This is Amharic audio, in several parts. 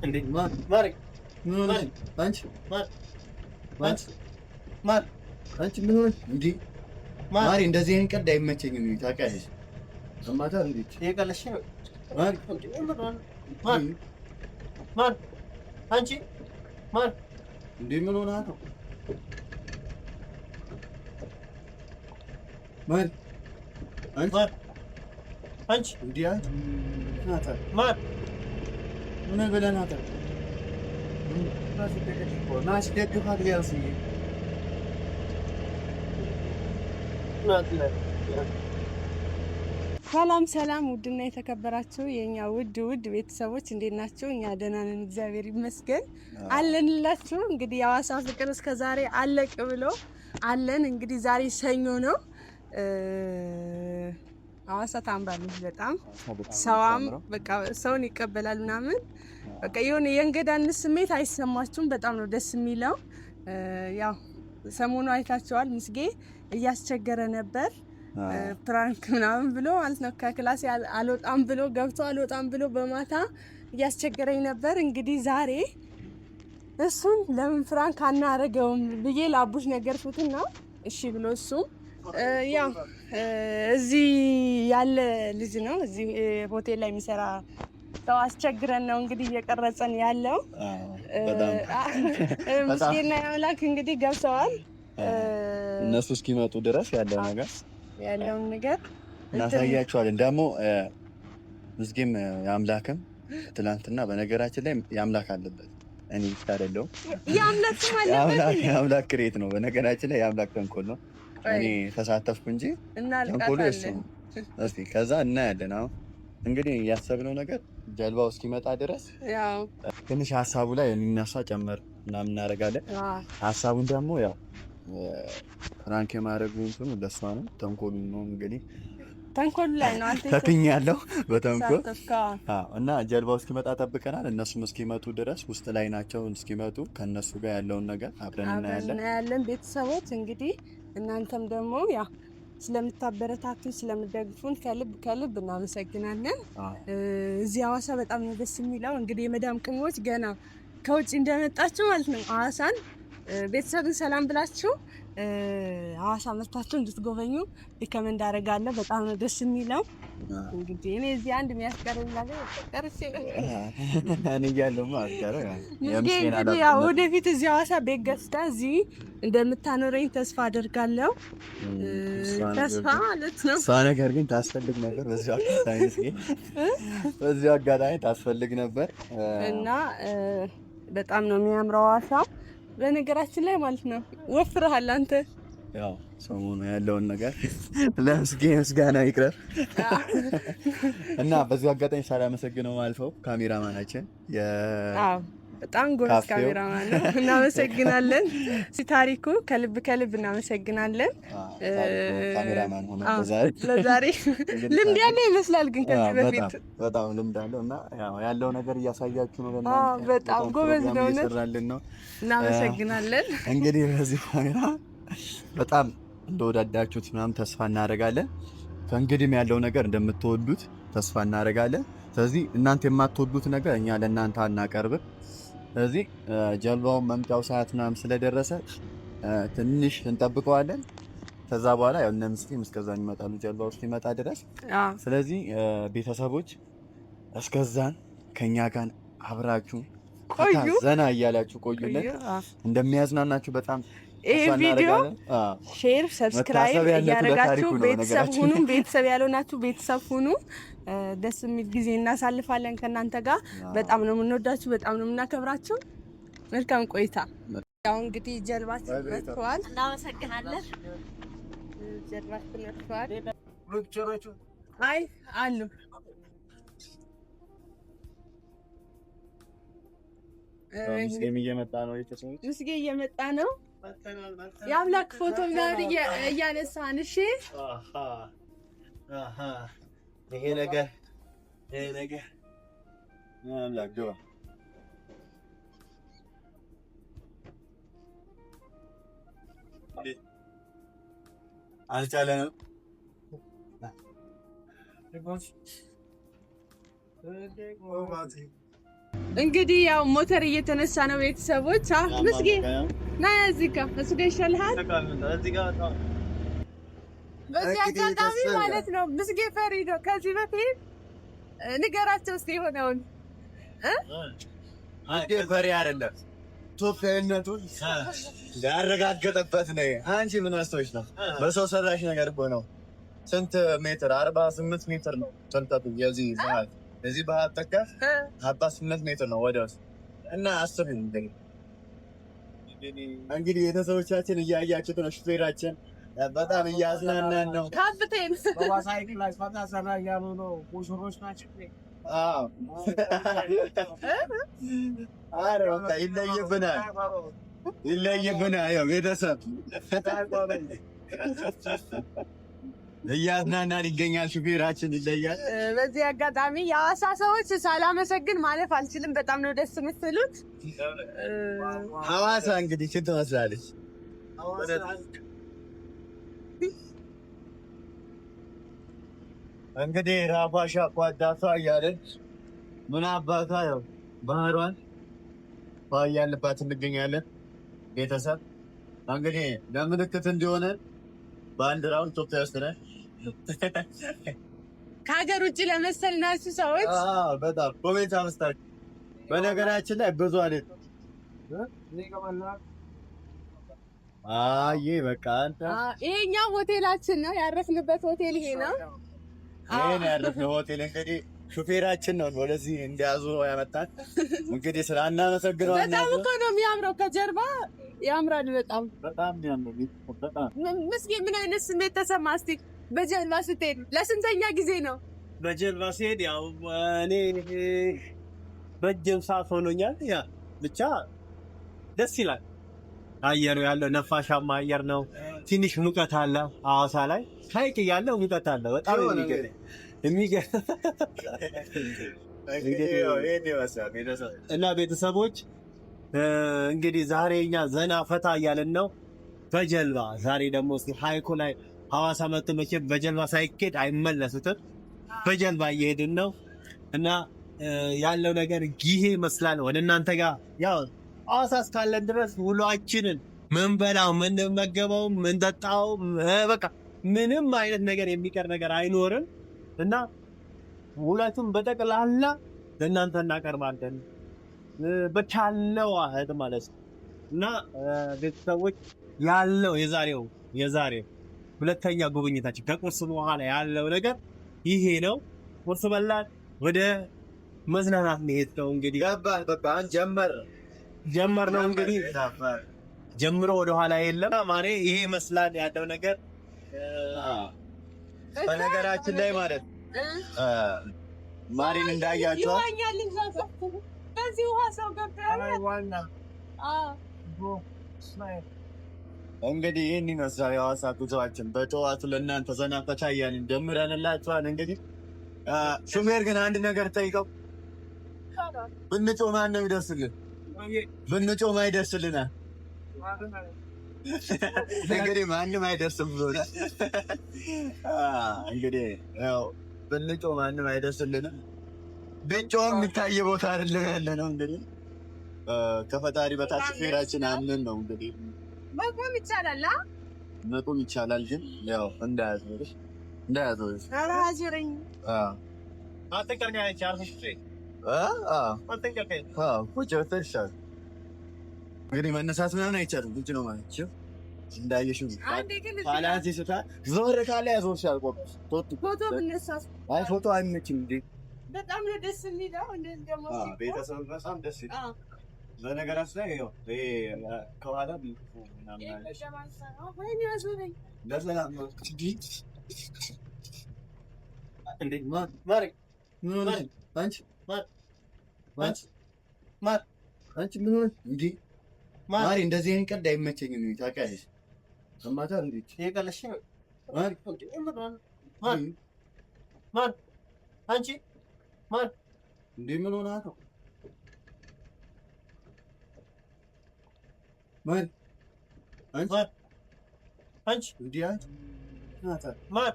እንዴ ማር አንቺ ማር አንቺ ምን ሆነሽ እንዴ? ማሪ እንደዚህ አይነት ቀልድ አይመቸኝም። ታውቂያለሽ ሰማታ እንዴት ይቀለሽ ነው ማር አንቺ ማር እንዴ ምን ሆነህ ነው ማር አንቺ እንዴ ናታ ማር ምን በለናታ ናስ ደግፋት ያውስ ሰላም ሰላም፣ ውድና የተከበራችሁ የኛ ውድ ቤተሰቦች እንዴት ናችሁ? እኛ ደህና ነን፣ እግዚአብሔር ይመስገን አለንላችሁ። እንግዲህ የሐዋሳ ፍቅር እስከ ዛሬ አለቅ ብሎ አለን። እንግዲህ ዛሬ ሰኞ ነው። ሐዋሳ ታምራለች በጣም ሰዋም በቃ ሰውን ይቀበላል ምናምን በቃ የሆነ የእንግዳነት ስሜት አይሰማችሁም? በጣም ነው ደስ የሚለው። ያው ሰሞኑ አይታችኋል፣ ምስጌ እያስቸገረ ነበር ፕራንክ ምናምን ብሎ ማለት ነው። ከክላስ አልወጣም ብሎ ገብቶ አልወጣም ብሎ በማታ እያስቸገረኝ ነበር። እንግዲህ ዛሬ እሱን ለምን ፕራንክ አናረገውም ብዬ ለአቡሽ ነገርኩትና እሺ ብሎ እሱም ያው እዚህ ያለ ልጅ ነው፣ እዚህ ሆቴል ላይ የሚሰራ ሰው አስቸግረን ነው እንግዲህ እየቀረጸን ያለው። ምስጌና ያምላክ እንግዲህ ገብተዋል። እነሱ እስኪመጡ ድረስ ያለውን ነገር እናሳያቸዋለን። ደግሞ ምስጌም ያምላክም ትላንትና በነገራችን ላይ ያምላክ አለበት፣ እኔ ብቻ አይደለሁም። ያምላክ ክሬት ነው በነገራችን ላይ ያምላክ ተንኮል ነው። እኔ ተሳተፍኩ እንጂ ተንኮሉ እሱ ነው። እስቲ ከዛ እናያለን። አሁን እንግዲህ ያሰብነው ነገር ጀልባው እስኪመጣ ድረስ ያው ትንሽ ሀሳቡ ላይ እንነሳ ጨመር ምናምን እናደርጋለን። ሀሳቡን ደግሞ ያው ፍራንክ የማድረጉ እንትኑ ለሷ ነው፣ ተንኮሉ ነው። እንግዲህ ተንኮሉ ላይ ነው አንተ ተክኛለሁ በተንኮል እና ጀልባው እስኪመጣ ጠብቀናል። እነሱም እስኪመጡ ድረስ ውስጥ ላይ ናቸው። እስኪመጡ ከነሱ ጋር ያለውን ነገር አብረን እናያለን። ቤተሰቦች እንግዲህ እናንተም ደግሞ ያ ስለምታበረታቱን ስለምትደግፉን ከልብ እናመሰግናለን። እዚህ ሐዋሳ በጣም ነው ደስ የሚለው። እንግዲህ የመዳም ቅሞች ገና ከውጭ እንደመጣችሁ ማለት ነው ሐዋሳን ቤተሰብን ሰላም ብላችሁ ሐዋሳ መጥታችሁ እንድትጎበኙ ሪከመንድ አደርጋለሁ። በጣም ነው ደስ የሚለው። እንግዲህ እኔ እዚህ አንድ የሚያስቀረኝ ነገር ቀርቼ እኔ እያለሁማ አስቀረ ያው ወደፊት እዚህ ሐዋሳ ቤት ገዝታ እዚህ እንደምታኖረኝ ተስፋ አደርጋለሁ። ተስፋ ማለት ነው። እሷ ነገር ግን ታስፈልግ ነበር በዚህ አጋጣሚ ታስፈልግ ነበር እና በጣም ነው የሚያምረው ሐዋሳ። በነገራችን ላይ ማለት ነው ወፍረሃል አንተ። ያው ሰሞኑ ያለውን ነገር ለምስጌ ምስጋና ይቅረብ እና በዚህ አጋጣሚ ሳላመሰግነው አልፈው ካሜራማናችን በጣም ጎበዝ ካሜራማን ነው። እናመሰግናለን። ታሪኩ ከልብ እናመሰግናለን። ካሜራማን ሆነ ለዛሬ ልምድ ያለው ይመስላል፣ ግን ከዚህ በፊት በጣም ልምድ አለው እና ያለው ነገር እያሳያችሁ ነው። በጣም ጎበዝ ነው። እናመሰግናለን። እንግዲህ በዚህ ካሜራ በጣም እንደወዳዳችሁት ምናምን ተስፋ እናደርጋለን። ከእንግዲህም ያለው ነገር እንደምትወዱት ተስፋ እናደርጋለን። ስለዚህ እናንተ የማትወዱት ነገር እኛ ለእናንተ አናቀርብም። ስለዚህ ጀልባውን መምጫው ሰዓት ምናምን ስለደረሰ ትንሽ እንጠብቀዋለን። ከዛ በኋላ ያው እነ ምስኪን እስከዛን ይመጣሉ ጀልባው እስኪመጣ ድረስ። ስለዚህ ቤተሰቦች እስከዛን ከኛ ጋር አብራችሁ ዘና እያላችሁ ቆዩልን። እንደሚያዝናናችሁ በጣም ይሄ ቪዲዮ ሼር፣ ሰብስክራይብ እያደረጋችሁ ቤተሰብ ሁኑ። ቤተሰብ ያልሆናችሁ ቤተሰብ ሁኑ። ደስ የሚል ጊዜ እናሳልፋለን ከእናንተ ጋር። በጣም ነው የምንወዳችሁ፣ በጣም ነው የምናከብራችሁ። መልካም ቆይታ። ያው እንግዲህ ጀልባችን መጥቷል። እናመሰግናለን። ጀልባችን መጥቷል። አይ አሉ ምስጌ እየመጣ ነው። ምስጌ እየመጣ ነው። የአምላክ ፎቶ ምናምን እያነሳን እሺ። ይሄ ነገር አምላክ ጆ አልቻለንም። እንግዲህ ያው ሞተር እየተነሳ ነው ቤተሰቦች። ምስጌ ና እዚህ ጋር ምስጌ ይሻልሃል። በዚህ አጋጣሚ ማለት ነው ምስጌ ፈሪ ነው። ከዚህ በፊት ንገራቸው እስኪ የሆነውን ፈሪ አይደለም ኢትዮጵያዊነቱን ያረጋገጠበት ነው። አንቺ ምን አስተውሽ ነው? በሰው ሰራሽ ነገር እኮ ነው። ስንት ሜትር? 48 ሜትር ነው ሰንጠቱ። የዚህ ባህል እዚህ ባህል ተካ 48 ሜትር ነው ወደ ውስጥ እና አስብ እንግዲህ ቤተሰቦቻችን እያያችሁት ነው። ሹፌራችን በጣም እያዝናናን ነው። ካፕቴን በዋሳይክል ላይ ስፋታ ሰራ እያሉ ነው። ሙሽሮች ናቸው። ኧረ በቃ ይለይብናል። ያው ቤተሰብ እያዝናናን ይገኛል። ሹፌራችን ይለያል። በዚህ አጋጣሚ የሐዋሳ ሰዎች ሳላመሰግን ማለፍ አልችልም። በጣም ነው ደስ የምትሉት። ሐዋሳ እንግዲህ ምን ትመስላለች? እንግዲህ ራፋሻ ቋዳቷ እያለች ምን አባቷ ያው ባህሯን ያለባት እንገኛለን። ቤተሰብ እንግዲህ ለምልክት እንዲሆነ ባንዲራውን ኢትዮጵያ ውስጥ ነን። ከሀገር ውጭ ለመሰል ናችሁ ሰዎች በጣም ኮሜንት አመስታችሁ። በነገራችን ላይ ብዙ አለ በቃ አንተ ይሄኛው ሆቴላችን ነው። ያረፍንበት ሆቴል ይሄ ነው። ይሄን ያረፍነው ሆቴል እንግዲህ ሹፌራችን ነው ወደዚህ እንዲያዙ ነው ያመጣን። እንግዲህ ስላናመሰግነው በጣም እኮ ነው የሚያምረው። ከጀርባ ያምራል። በጣም በጣም ምስኪ ምን አይነት ስሜት ተሰማ? እስቲ በጀልባ ስትሄድ ለስንተኛ ጊዜ ነው? በጀልባ ሲሄድ ያው እኔ ረጅም ሰዓት ሆኖኛል። ያ ብቻ ደስ ይላል። አየሩ ያለው ነፋሻማ አየር ነው። ትንሽ ሙቀት አለ። ሐዋሳ ላይ ሐይቅ ያለው ሙቀት አለ። በጣም የሚገርም እና ቤተሰቦች እንግዲህ ዛሬ እኛ ዘና ፈታ እያለን ነው በጀልባ። ዛሬ ደግሞ እስኪ ሐይቁ ላይ ሐዋሳ መጥቶ መቼም በጀልባ ሳይኬድ አይመለሱትም። በጀልባ እየሄድን ነው እና ያለው ነገር ይሄ ይመስላል። ወደ እናንተ ጋር ያው ሐዋሳ እስካለን ድረስ ውሏችንን ምንበላው፣ ምንመገበው፣ ምንጠጣው በቃ ምንም አይነት ነገር የሚቀር ነገር አይኖርም እና ሁለቱም በጠቅላላ ለእናንተ እናቀርባለን በቻለው አህድ ማለት ነው። እና ቤተሰቦች ያለው የዛሬው ሁለተኛ ጉብኝታችን ከቁርስ በኋላ ያለው ነገር ይሄ ነው። ቁርስ በላን፣ ወደ መዝናናት መሄድ ነው። እንግዲህ ገባን። በቃ ጀመር ነው እንግዲህ ጀምሮ ወደ ኋላ የለም። ማሬ ይሄ ይመስላል ያለው ነገር። በነገራችን ላይ ማለት ማሪን እንዳያቸው በዚህ ውሃ ሰው ገብቷል። እንግዲህ ይህን ይመስላል የሐዋሳ ጉዞአችን። በጠዋቱ ለእናንተ ዘና ፈታ እያልን ጀምረንላችኋል። እንግዲህ ሹፌር ግን አንድ ነገር ጠይቀው፣ ብንጮህ ማን ነው ይደርስልን? ብንጮህ አይደርስልናል። እንግዲህ ማንም አይደርስም ብሎናል። እንግዲህ ያው ብንጮህ ማንም አይደርስልንም። ብንጮህም የሚታየ ቦታ አይደለም ያለ ነው። እንግዲህ ከፈጣሪ በታች ሹፌራችን አምነን ነው እንግዲህ መቆም ይቻላል። መቆም ይቻላል፣ ግን ያው እንዳያዞርሽ እንግዲህ መነሳት ምናምን አይቻልም። ቁጭ ነው ማለት ነው። እንዳየሽው ባላንስ ይስታል። ዞር ካለ ያዞርሻል። ፎቶ ብነሳስ? አይ ፎቶ አይመችም እንዴ! በጣም ነው ደስ የሚለው። እንደዚህ ደግሞ ቤተሰብ በጣም ደስ ይላል። በነገራችን ላይ ይኸው ይሄ ከኋላ ምናምን ወይኔ ያዞረኝ ለሰላም ነው እንዴ ማሪ ምን ሆነሽ? አንቺ ምን ሆነሽ እንዴ? ማሪ እንደዚህ አይነት ቀልድ አይመቸኝም። ታውቂያለሽ ሰማታ እንዴ የቀለሽ ማሪ ማን አንቺ ማን እንዴ ምን ሆነ ነው ማሪ አንቺ እንዴ አንቺ ናታ ማን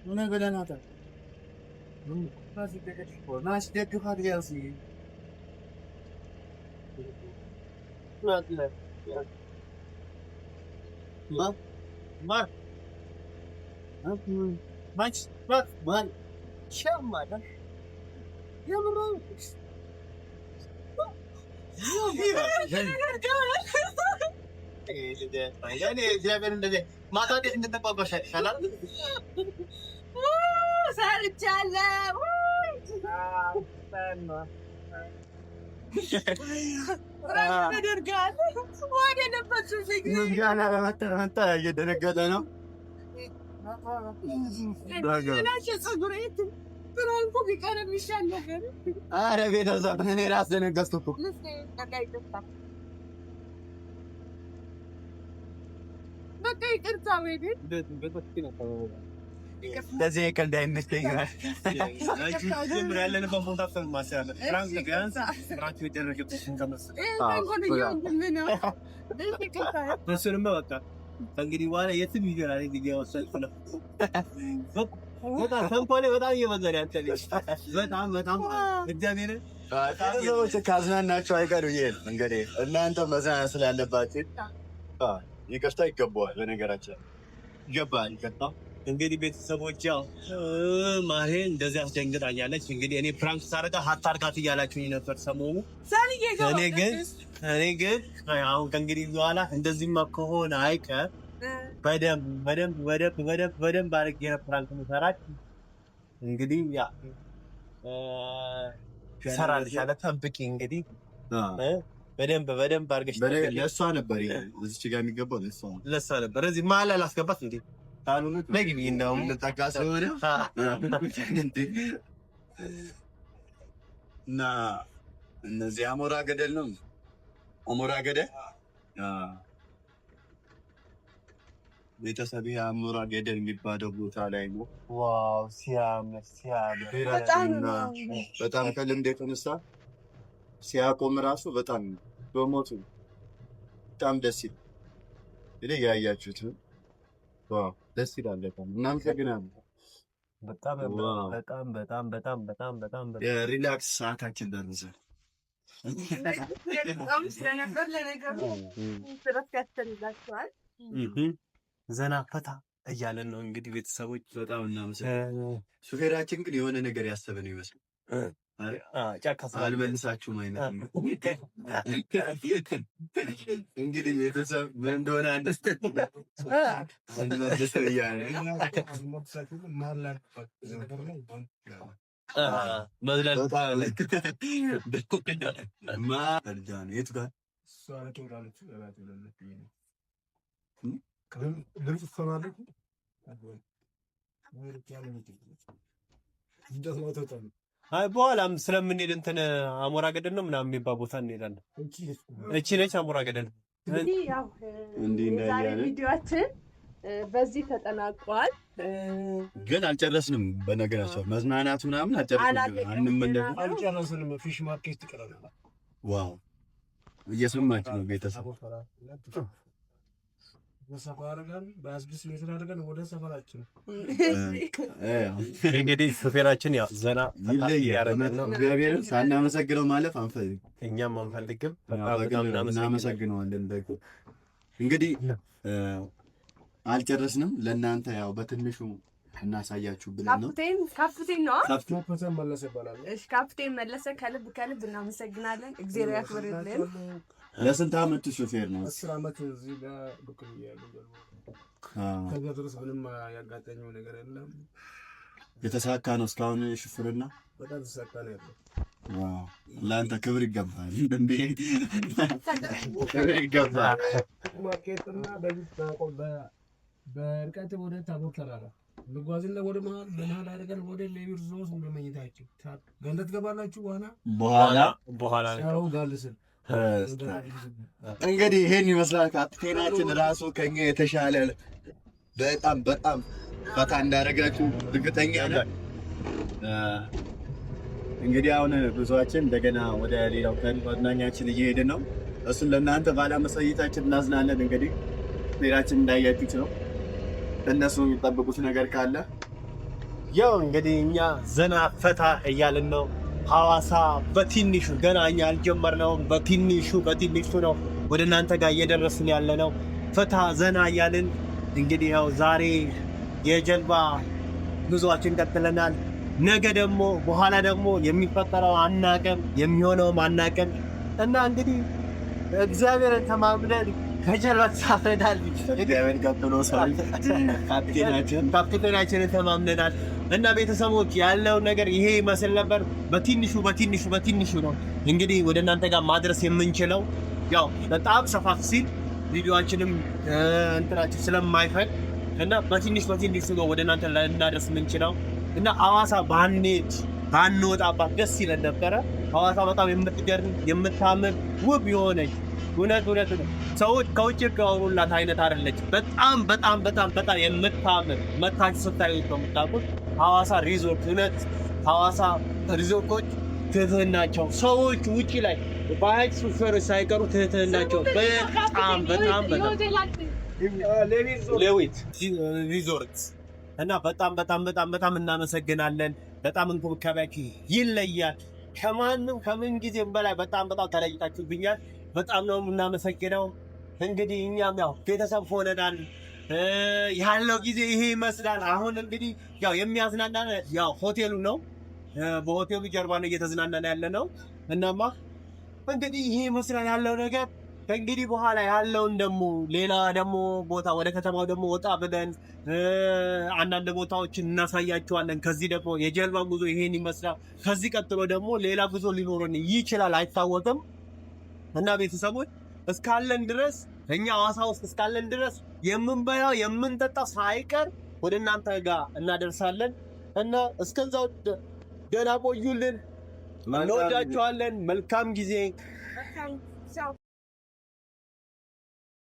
ምን በላናታ ናሲ ደግፋት ያሲ እየደነገጠ ነው። ኧረ ቤተሰብ እኔ እራስ ደነገጥኩ እኮ። ለዚህ ቀልድ አይመቸኝ። እንግዲህ በኋላ የትም ይገራል። በጣም እየበዛን ያንተ በጣም እግዚአብሔር ሰዎች ካዝናናቸው አይቀር ብዬ እንግዲህ እናንተ መዝናናት ስላለባችሁ ይቅርታ ይገባዋል። በነገራችን ይገባል። እንግዲህ ቤተሰቦች ያው ማሬ እንደዚህ አስደንግጣኛለች። እንግዲህ እኔ ፕራንክ ሳረጋ አታርጋት እያላችሁኝ ነበር ሰሞኑ። እኔ ግን አሁን ከእንግዲህ በኋላ እንደዚህማ ከሆነ አይቀር በደንብ አድርጌ ፕራንክ የምሰራች። እንግዲህ ያ እሰራልሻለሁ፣ ጠብቂ። እንግዲህ በደንብ አድርገሽ ለእሷ ነበር እዚች ጋር የሚገባው ለእሷ ነበር። እዚህ መሀል አላስገባት እንዴ ነግቢ እንደውም ልጠቃ ስለሆነ እና እነዚህ አሞራ ገደል ነው። አሞራ ገደል ቤተሰብ አሞራ ገደል የሚባለው ቦታ ላይ ነው። ዋው ሲያምር በጣም ከልምድ የተነሳ ሲያቆም ራሱ በጣም በሞቱ በጣም ደስ ይላል። እንግዲህ ያያችሁት ዋው ደስ ይላል። እናመሰግናለን። በጣም የሪላክስ ሰዓታችን ደረሰ። ዘና ፈታ እያለን ነው እንግዲህ ቤተሰቦች። በጣም እናመሰግናለን። ሹፌራችን ግን የሆነ ነገር ያሰበ ነው ይመስል አልመልሳችሁም አይነት እንግዲህ ቤተሰብ ምን እንደሆነ በኋላም ስለምንሄድ እንትን አሞራ ገደል ነው ምናምን የሚባል ቦታ እንሄዳለን። እቺ ነች አሞራ ገደል። ዛሬ ቪዲዮአችን በዚህ ተጠናቋል። ግን አልጨረስንም። በነገራችን መዝናናቱ ምናምን አልጨረስንም። ፊሽ ማርኬት ይቀራል። ዋው እየሰማችሁ ነው ቤተሰብ። እንግዲህ ሹፌራችን ያው ዘና እግዚአብሔርን ሳናመሰግነው ማለፍ አንፈልግም። እኛም አንፈልግም። በጣም እናመሰግነዋለን። እንግዲህ አልጨረስንም። ለእናንተ ያው በትንሹ እናሳያችሁ ብለን ነው። ካፕቴን ነው መለሰ ይባላል። እሺ ካፕቴን መለሰ ከልብ እናመሰግናለን። እግዚአብሔር ያክብርልን። ለስንት ዓመት ሹፌር ነው? 10 ዓመት እዚህ ጋር ብቅል ያለው ከዛ ድረስ ምንም ያጋጠመው ነገር የለም። የተሳካ ነው እስካሁን ሹፍርና በጣም ተሳካ ነው ያለው። ዋው ለአንተ ክብር ይገባል። እንዴ ክብር ይገባል። ማርኬትና በርቀት ወደ ታቦር ተራራ ልጓዝና ወደ መሀል አድርገን ወደ ሌቢር ዞስ እንደመኝታችሁ ገንደት ገባላችሁ። በኋላ ያው ጋልስን እንግዲህ ይሄን ይመስላል። ካፕቴናችን ራሱ ከኛ የተሻለ በጣም ፈታ እንዳደረጋችሁ እርግጠኛ ነኝ። እንግዲህ አሁን ጉዟችን እንደገና ወደ ሌላው መዝናኛችን እየሄድን ነው። እሱን ለእናንተ ባለመሰይታችን እናዝናለን። እንግዲህ ሌላችን እንዳያችሁት ነው። እነሱ የሚጠብቁት ነገር ካለ ያው እንግዲህ እኛ ዘና ፈታ እያልን ነው። ሐዋሳ በትንሹ ገና እኛ አልጀመርነውም። በትንሹ ነው ወደ እናንተ ጋር እየደረስን ያለ ነው። ፈታ ዘና እያልን እንግዲህ ያው ዛሬ የጀልባ ጉዞአችን ቀጥለናል። ነገ ደግሞ በኋላ ደግሞ የሚፈጠረው አናቀም፣ የሚሆነውም አናቀም እና እንግዲህ እግዚአብሔርን ተማምነን ከጀልባ ተሳፍረናል። እግዚአብሔር ቀጥሎ ካፕቴናችንን ተማምነናል እና ቤተሰቦች ያለው ነገር ይሄ ይመስል ነበር። በትንሹ ነው እንግዲህ ወደ እናንተ ጋር ማድረስ የምንችለው። ያው በጣም ሰፋፍ ሲል ቪዲዮአችንም እንትናችን ስለማይፈል እና በትንሹ ነው ወደ እናንተ ልናደርስ የምንችለው እና ሐዋሳ ባንወጣባት ደስ ይለን ነበረ። ሐዋሳ በጣም የምትገርም የምታምር ውብ የሆነች እውነት ሰዎች ከውጭ ከሆኑላት አይነት አይደለች። በጣም የምታምር መታችሁ ስታዩት ነው የምታውቁት። ሐዋሳ ሪዞርት እውነት ሐዋሳ ሪዞርቶች ትህትናቸው ሰዎች ውጪ ላይ ባይክ ሹፌሮች ሳይቀሩ ትህትናቸው በጣም ሌዊት ሪዞርት እና በጣም እናመሰግናለን። በጣም እንክብካቤያችሁ ይለያል። ከምን ጊዜም በላይ በጣም ተለይታችሁብኛል። በጣም ነው የምናመሰግነው። እንግዲህ እኛም ያው ቤተሰብ ሆነናል። ያለው ጊዜ ይሄ ይመስላል። አሁን እንግዲህ ያው የሚያዝናናን ያው ሆቴሉ ነው። በሆቴሉ ጀርባ ነው እየተዝናናን ያለ ነው። እናማ እንግዲህ ይሄ ይመስላል ያለው ነገር። ከእንግዲህ በኋላ ያለውን ደግሞ ሌላ ደግሞ ቦታ ወደ ከተማው ደግሞ ወጣ ብለን አንዳንድ ቦታዎችን እናሳያቸዋለን። ከዚህ ደግሞ የጀልባ ጉዞ ይሄን ይመስላል። ከዚህ ቀጥሎ ደግሞ ሌላ ጉዞ ሊኖረን ይችላል፣ አይታወቅም። እና ቤተሰቦች እስካለን ድረስ እኛ ሐዋሳ ውስጥ እስካለን ድረስ የምንበላው የምንጠጣው ሳይቀር ወደ እናንተ ጋር እናደርሳለን። እና እስከዛው ደህና ቆዩልን። እንወዳችኋለን። መልካም ጊዜ።